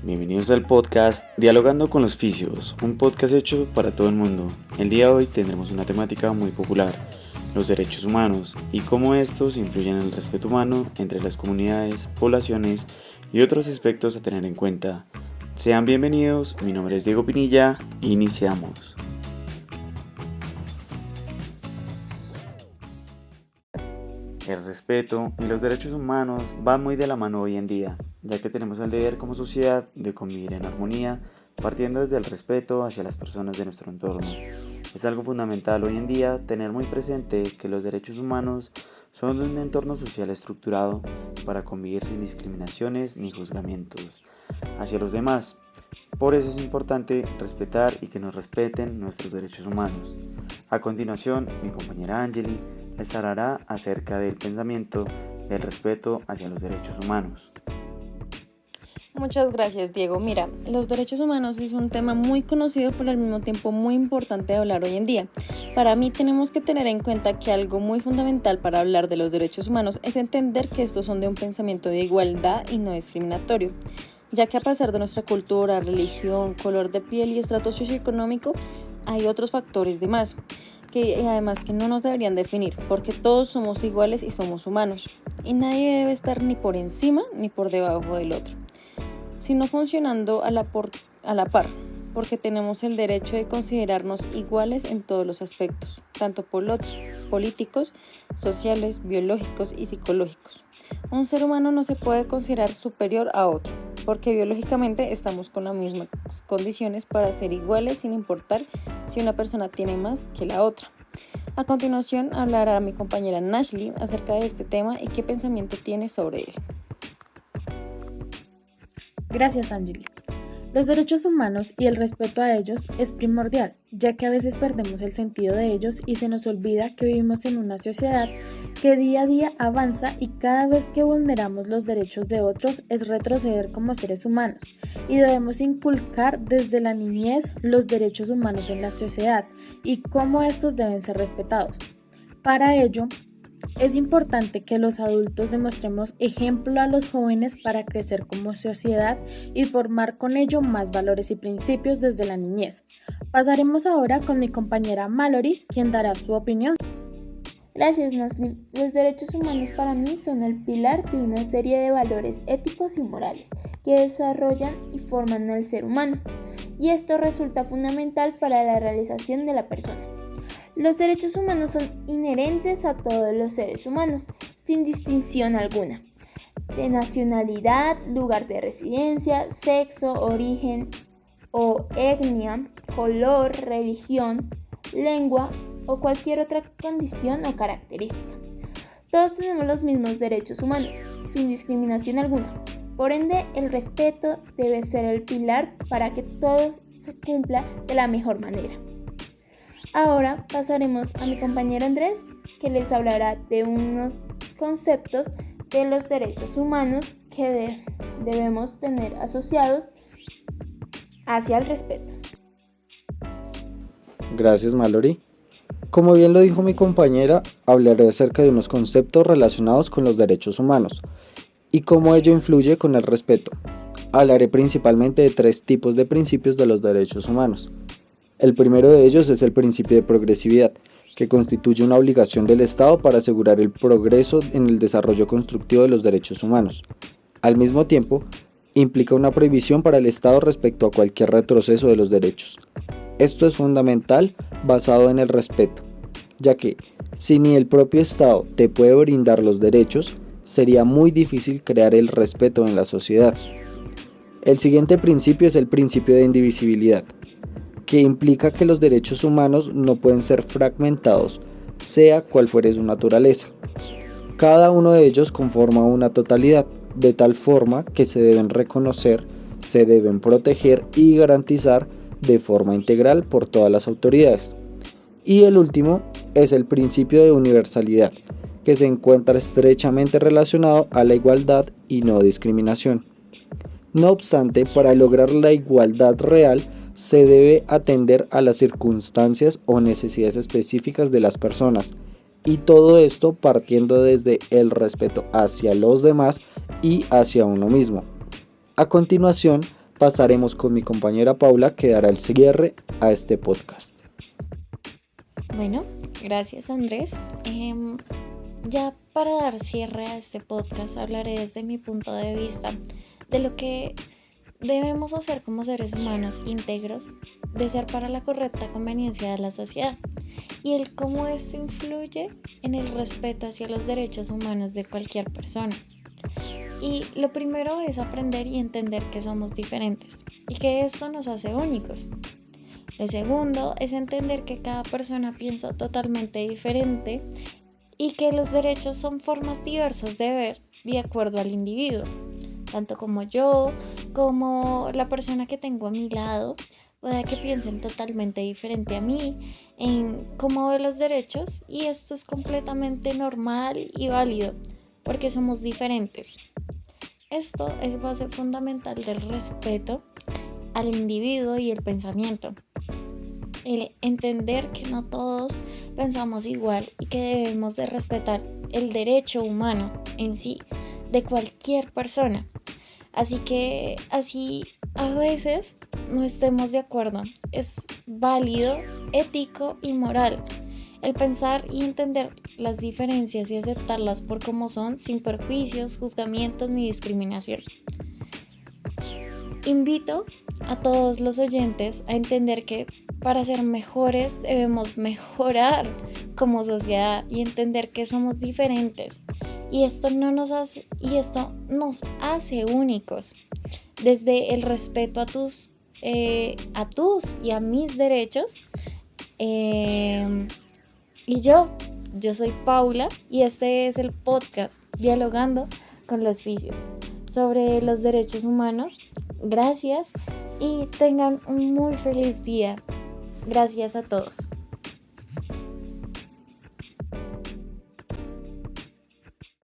Bienvenidos al podcast Dialogando con los Fisios, un podcast hecho para todo el mundo. El día de hoy tendremos una temática muy popular, los derechos humanos y cómo estos influyen en el respeto humano entre las comunidades, poblaciones y otros aspectos a tener en cuenta. Sean bienvenidos, mi nombre es Diego Pinilla, iniciamos. El respeto y los derechos humanos van muy de la mano hoy en día, ya que tenemos el deber como sociedad de convivir en armonía, partiendo desde el respeto hacia las personas de nuestro entorno. Es algo fundamental hoy en día tener muy presente que los derechos humanos son un entorno social estructurado para convivir sin discriminaciones ni juzgamientos hacia los demás. Por eso es importante respetar y que nos respeten nuestros derechos humanos. A continuación, mi compañera Angeli les hablará acerca del pensamiento del respeto hacia los derechos humanos. Muchas gracias, Diego. Mira, los derechos humanos es un tema muy conocido, pero al mismo tiempo muy importante de hablar hoy en día. Para mí tenemos que tener en cuenta que algo muy fundamental para hablar de los derechos humanos es entender que estos son de un pensamiento de igualdad y no discriminatorio, ya que a pesar de nuestra cultura, religión, color de piel y estrato socioeconómico, hay otros factores de más, que además que no nos deberían definir, porque todos somos iguales y somos humanos, y nadie debe estar ni por encima ni por debajo del otro, sino funcionando a la par, porque tenemos el derecho de considerarnos iguales en todos los aspectos, tanto políticos, sociales, biológicos y psicológicos. Un ser humano no se puede considerar superior a otro, porque biológicamente estamos con las mismas condiciones para ser iguales sin importar si una persona tiene más que la otra. A continuación hablará mi compañera Nashley acerca de este tema y qué pensamiento tiene sobre él. Gracias, Angeli. Los derechos humanos y el respeto a ellos es primordial, ya que a veces perdemos el sentido de ellos y se nos olvida que vivimos en una sociedad que día a día avanza y cada vez que vulneramos los derechos de otros es retroceder como seres humanos y debemos inculcar desde la niñez los derechos humanos en la sociedad y cómo estos deben ser respetados. Para ello, es importante que los adultos demostremos ejemplo a los jóvenes para crecer como sociedad y formar con ello más valores y principios desde la niñez. Pasaremos ahora con mi compañera Mallory, quien dará su opinión. Gracias, Nasli. Los derechos humanos para mí son el pilar de una serie de valores éticos y morales que desarrollan y forman al ser humano, y esto resulta fundamental para la realización de la persona. Los derechos humanos son inherentes a todos los seres humanos, sin distinción alguna, de nacionalidad, lugar de residencia, sexo, origen o etnia, color, religión, lengua o cualquier otra condición o característica. Todos tenemos los mismos derechos humanos, sin discriminación alguna. Por ende, el respeto debe ser el pilar para que todo se cumpla de la mejor manera. Ahora pasaremos a mi compañero Andrés, que les hablará de unos conceptos de los derechos humanos que debemos tener asociados hacia el respeto. Gracias, Mallory. Como bien lo dijo mi compañera, hablaré acerca de unos conceptos relacionados con los derechos humanos y cómo ello influye con el respeto. Hablaré principalmente de 3 tipos de principios de los derechos humanos. El primero de ellos es el principio de progresividad, que constituye una obligación del Estado para asegurar el progreso en el desarrollo constructivo de los derechos humanos. Al mismo tiempo, implica una prohibición para el Estado respecto a cualquier retroceso de los derechos. Esto es fundamental basado en el respeto, ya que si ni el propio Estado te puede brindar los derechos, sería muy difícil crear el respeto en la sociedad. El siguiente principio es el principio de indivisibilidad, que implica que los derechos humanos no pueden ser fragmentados, sea cual fuere su naturaleza. Cada uno de ellos conforma una totalidad, de tal forma que se deben reconocer, se deben proteger y garantizar de forma integral por todas las autoridades. Y el último es el principio de universalidad, que se encuentra estrechamente relacionado a la igualdad y no discriminación. No obstante, para lograr la igualdad real, se debe atender a las circunstancias o necesidades específicas de las personas, y todo esto partiendo desde el respeto hacia los demás y hacia uno mismo. A continuación, pasaremos con mi compañera Paula, que dará el cierre a este podcast. Bueno, gracias Andrés. Ya para dar cierre a este podcast hablaré desde mi punto de vista de lo que debemos hacer como seres humanos íntegros, de ser para la correcta conveniencia de la sociedad y el cómo esto influye en el respeto hacia los derechos humanos de cualquier persona. Y lo primero es aprender y entender que somos diferentes y que esto nos hace únicos. Lo segundo es entender que cada persona piensa totalmente diferente y que los derechos son formas diversas de ver de acuerdo al individuo, tanto como yo, como la persona que tengo a mi lado, pueda que piensen totalmente diferente a mí en cómo ve los derechos, y esto es completamente normal y válido porque somos diferentes. Esto es base fundamental del respeto al individuo y el pensamiento. El entender que no todos pensamos igual y que debemos de respetar el derecho humano en sí de cualquier persona. Así que así a veces no estemos de acuerdo, es válido, ético y moral el pensar y entender las diferencias y aceptarlas por como son, sin perjuicios, juzgamientos ni discriminación. Invito a todos los oyentes a entender que para ser mejores debemos mejorar como sociedad y entender que somos diferentes, y esto nos hace únicos, desde el respeto a tus y a mis derechos. Y yo soy Paula y este es el podcast Dialogando con los Fisios sobre los derechos humanos. Gracias y tengan un muy feliz día. Gracias a todos.